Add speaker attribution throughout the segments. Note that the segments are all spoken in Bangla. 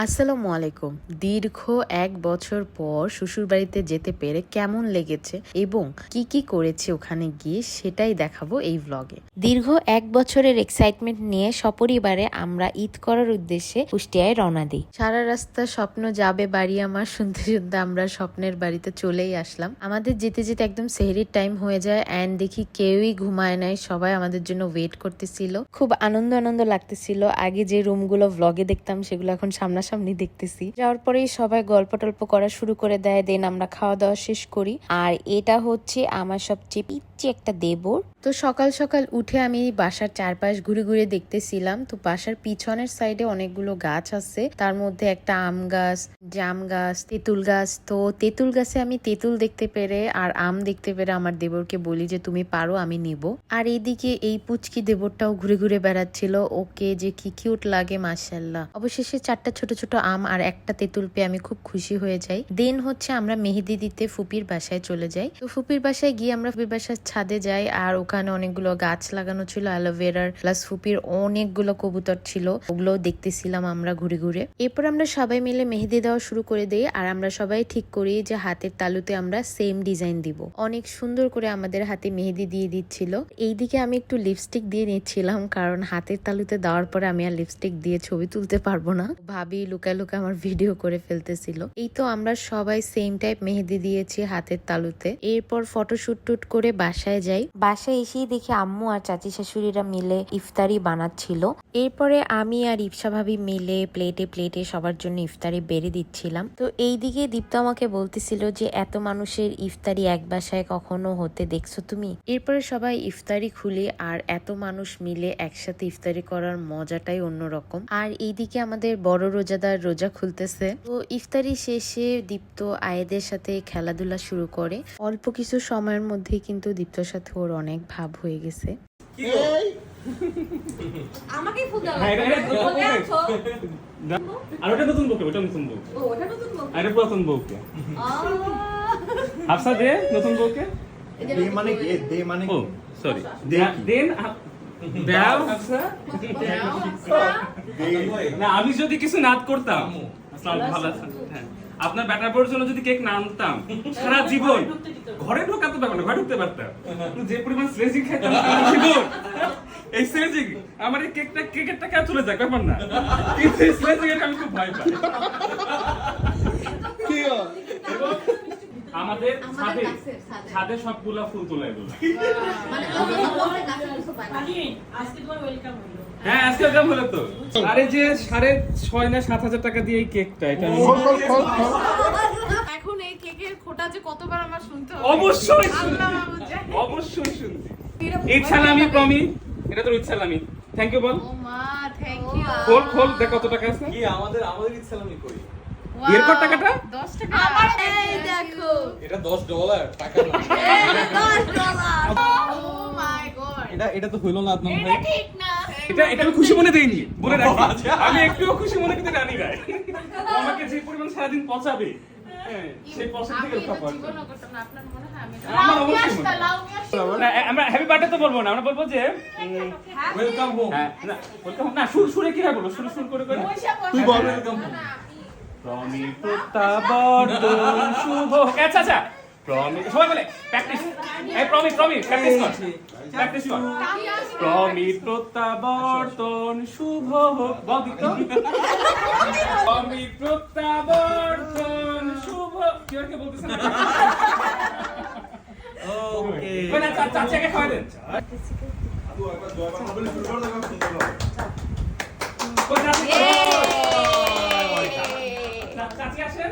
Speaker 1: আসসালামু আলাইকুম। দীর্ঘ ১ বছর পর শ্বশুরবাড়িতে যেতে পেরে কেমন লেগেছে এবং কি কি করেছি ওখানে গিয়ে সেটাই দেখাবো এই ভ্লগে। দীর্ঘ ১ বছরের এক্সাইটমেন্ট নিয়ে সপরিবারে আমরা ঈদ করার উদ্দেশ্যে কুষ্টিয়ায় রওনা দিই। সারা রাস্তা স্বপ্ন যাবে বাড়ি আমার শুনতে শুনতে আমরা স্বপ্নের বাড়িতে চলেই আসলাম। আমাদের যেতে যেতে একদম সেহরির টাইম হয়ে যায় অ্যান্ড দেখি কেউই ঘুমায় নাই, সবাই আমাদের জন্য ওয়েট করতেছিল। খুব আনন্দ লাগতেছিল। আগে যে রুমগুলো ভ্লগে দেখতাম সেগুলো এখন সামনাসামনি দেখতেছি। যাওয়ার পরেই সবাই গল্প টল্প করা শুরু করে দেয়, দেন আমরা খাওয়া দাওয়া শেষ করি। আর এটা হচ্ছে আমার সবচেয়ে পিচ্ছি একটা দেবর। তো সকাল সকাল উঠে আমি বাসার চারপাশ ঘুরে ঘুরে দেখতেছিলাম। তো বাসার পিছনের সাইডে অনেকগুলো গাছ আছে, তার মধ্যে একটা আম গাছ, জাম গাছ, তেঁতুল গাছ। তো তেঁতুল গাছে আমি তেঁতুল দেখতে পেরে আর আম দেখতে পেরে আমার দেবরকে বলি যে তুমি পারো, আমি নিব। আর এইদিকে এই পুচকি দেবরটাও ঘুরে ঘুরে বেড়াচ্ছিল। ওকে যে কি কিউট লাগে মাশাআল্লাহ। অবশেষে 4টা ছোট ছোট আম আর একটা তেঁতুল পেয়ে আমি খুব খুশি হয়ে যাই। দেন হচ্ছে আমরা মেহেদি দিতে ফুপির বাসায় চলে যাই। তো ফুপির বাসায় গিয়ে আমরা ফুপির বাসার ছাদে যাই আর ওখানে অনেকগুলো গাছ লাগানো ছিল অ্যালোভেরার, প্লাস ফুপির অনেকগুলো কবুতর ছিল, ওগুলো দেখতেছিলাম আমরা ঘুরে ঘুরে। এরপর আমরা সবাই মিলে মেহেদি দেওয়া শুরু করে দিই আর আমরা সবাই ঠিক করি যে হাতের তালুতে আমরা সেম ডিজাইন দিব। অনেক সুন্দর করে আমাদের হাতে মেহেদি দিয়ে দিচ্ছিল। এইদিকে আমি একটু লিপস্টিক দিয়ে নিচ্ছিলাম, কারণ হাতের তালুতে দেওয়ার পরে আমি আর লিপস্টিক দিয়ে ছবি তুলতে পারবো না। ভাবি লুকায় লুকায় আমার ভিডিও করে ফেলতেছিল। এই তো আমরা সবাই সেম টাইপ মেহেদি দিয়েছি হাতের তালুতে। এরপর ফটোশুট টুট করে বাসায় যাই। বাসায় এসেই দেখি আম্মু আর চাচি শাশুড়িরা মিলে ইফতারি বানাচ্ছিল। এরপরে আমি আর ইপসা ভাবি মিলে প্লেটে প্লেটে সবার জন্য ইফতারি বেড়ে দিচ্ছিলাম। তো এইদিকে দীপ্ত আমাকে বলতেছিল যে এত মানুষের ইফতারি এক বাসায় কখনো হতে দেখছো তুমি? এরপরে সবাই ইফতারি খুলি আর এত মানুষ মিলে একসাথে ইফতারি করার মজাটাই অন্যরকম। আর এইদিকে আমাদের বড় রোজাদার রোজা খুলতেছে। তো ইফতারি শেষে দীপ্ত আয়েদের সাথে খেলাধুলা শুরু করে। অল্প কিছু সময়ের মধ্যেই কিন্তু দীপ্তর সাথে ওর অনেক ভাব হয়ে গেছে।
Speaker 2: আমাকেই ফুল দাও।
Speaker 3: আর ওটা নতুন বউকে, ওটা নতুন বউ।
Speaker 2: ও ওটা নতুন বউ।
Speaker 3: আর এটা পুরাতন বউকে। হাফসা দে নতুন বউকে।
Speaker 4: দে মানে কি? দে মানে
Speaker 3: ও সরি। দেন দাও হাফসা। না আমি যদি কিছু নাদ করতাম, আসসালামু ভালো আছেন। হ্যাঁ। আপনার ব্যাটার বউর জন্য যদি কেক না আনতাম সারা জীবন ঘরে ঢোকাতে পারতাম না, ঘরে ঢুকতে পারতাম। যে পরিমাণ স্লেজিং খাইতাম জীবন, এই স্লেজিং আমার এই কেকের টাকা চলে যাক ব্যাপার না, কিন্তু এই স্লেজিং এর আমি খুব ভয় পাই। আমাদের ছাদে সবগুলা ফুল তোলাই দিল।
Speaker 2: মানে আজকে তোমার ওয়েলকাম হলো।
Speaker 3: হ্যাঁ আজকে কাম হলো তো। আরে যে 6.5 না 7,000 টাকা দিয়ে এই কেকটা, এটা
Speaker 5: এখন এই কেকের খোটা যে কতবার আমার শুনতে হবে।
Speaker 3: অবশ্যই
Speaker 5: আল্লাহ মাহবুব জানে।
Speaker 3: অবশ্যই শুনছি। ইচ্ছালামি প্রমি, এটা তো ইচ্ছালামি। থ্যাংক ইউ বল।
Speaker 5: ও মা থ্যাংক ইউ।
Speaker 3: খোল দেখ কত টাকা আছে।
Speaker 4: কি আমাদের ইচ্ছালামি করি।
Speaker 3: এর কত টাকাটা?
Speaker 5: 10 টাকা।
Speaker 2: আমার এই দেখো।
Speaker 4: এটা $10 টাকা না।
Speaker 2: $10
Speaker 5: ও মাই গড।
Speaker 4: এটা তো হইলো না আদনান
Speaker 2: এটা
Speaker 4: ভাই।
Speaker 2: ঠিক না।
Speaker 3: এটা আমি খুশি মনে দেইনি, বলে রাখি। আমি একটুও খুশি মনে কিন্তু রানি নাই। আমাকে যে পরিমাণ সারাদিন পচাবে, হ্যাঁ সেই পচা থেকে রক্ষা পাবো।
Speaker 5: জীবনও করতাম না, আপনার মনে হয় আমি
Speaker 3: আমার অবশ্যই মনে হয়।
Speaker 2: লাউ নিয়ে আসো।
Speaker 3: না, আমরা হ্যাপি বার্থডে তো বলবো না, আমরা বলবো যে
Speaker 4: ওয়েলকাম হোম।
Speaker 3: হ্যাঁ না ওয়েলকাম না, সুরে কি হয় বলো, সুর করে করে।
Speaker 4: তুই বল ওয়েলকাম হোম।
Speaker 3: প্রমি প্রত্যাবর্তন শুভ। আচ্ছা আচ্ছা প্রমি সবাই বলে প্র্যাকটিস। এই প্রমি প্র্যাকটিস কর, প্র্যাকটিস কর। প্রমি প্রত্যাবর্তন শুভ হোক। বল দিত। প্রমি প্রত্যাবর্তন শুভ। কি আর কি বলতেছ না?
Speaker 4: ওকে।
Speaker 3: মানে চাচাকে খাওয়া দেন। চাচি আসেন।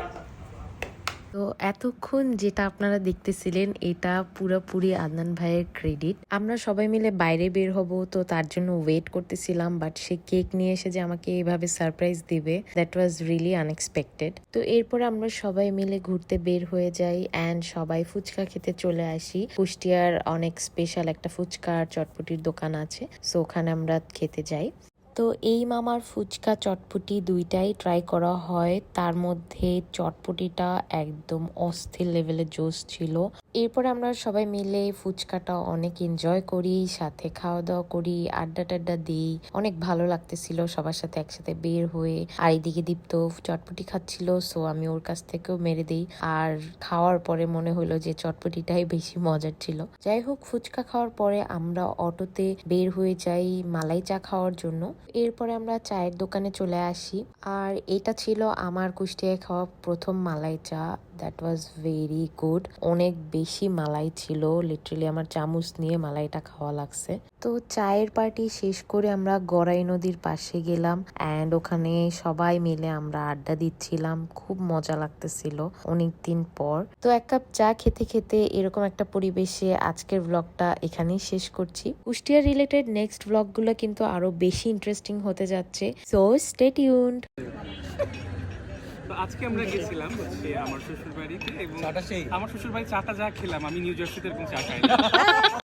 Speaker 1: তো এতক্ষণ যেটা আপনারা দেখতেছিলেন এটা পুরোপুরি আদনান ভাইয়ের ক্রেডিট। আমরা সবাই মিলে বাইরে বের হব, তো তার জন্য ওয়েট করতেছিলাম, বাট সে কেক নিয়ে এসে যে আমাকে এইভাবে সারপ্রাইজ দিবে, দ্যাট ওয়াজ রিয়েলি আনএক্সপেক্টেড। তো এরপর আমরা সবাই মিলে ঘুরতে বের হয়ে যাই অ্যান্ড সবাই ফুচকা খেতে চলে আসি। কুষ্টিয়ার অনেক স্পেশাল একটা ফুচকা আর চটপটির দোকান আছে, সো ওখানে আমরা খেতে যাই। তো এই মামার ফুচকা চটপটি দুইটাই ট্রাই করা হয়, তার মধ্যে চটপটিটা একদম অস্থির লেভেলের জোস ছিল। এরপরে আমরা সবাই মিলে ফুচকাটা অনেক এনজয় করি, সাথে খাওয়া দাওয়া করি, আড্ডা টাড্ডা দিই, অনেক ভালো লাগতেছিল সবার সাথে একসাথে বের হয়ে। আর এইদিকে দীপ্ত চটপটি খাচ্ছিল, সো আমি ওর কাছ থেকেও মেরে দিই। আর খাওয়ার পরে মনে হলো যে চটপটিটাই বেশি মজার ছিল। যাই হোক, ফুচকা খাওয়ার পরে আমরা অটোতে বের হয়ে যাই মালাই চা খাওয়ার জন্য। এরপরে আমরা চায়ের দোকানে চলে আসি, আর এটা ছিল আমার কুষ্টিয়ায় খাওয়া প্রথম মালাই চা। That was very good. অনেক বেশি মালাই ছিল, লিটারালি আমার চামচ নিয়ে মালাইটা খাওয়া লাগছে। তো চায়ের পার্টি শেষ করে আমরা গড়াই নদীর পাশে গেলাম, অ্যান্ড ওখানে সবাই মিলে আমরা আড্ডা দিচ্ছিলাম। খুব মজা লাগতেছিল অনেকদিন পর। তো এক কাপ চা খেতে খেতে এরকম একটা পরিবেশে আজকের ব্লগটা এখানেই শেষ করছি। কুষ্টিয়া রিলেটেড নেক্সট ব্লগগুলো কিন্তু আরো বেশি ইন্টারেস্টিং হতে যাচ্ছে, সো স্টে টিউনড।
Speaker 3: তো আজকে আমরা গেছিলাম হচ্ছে আমার শ্বশুর বাড়িতে, এবং
Speaker 4: চাটা সেই।
Speaker 3: আমার শ্বশুর বাড়ি চাটা যা খেলাম আমি নিউ জার্সিতে এরকম চা খাই না।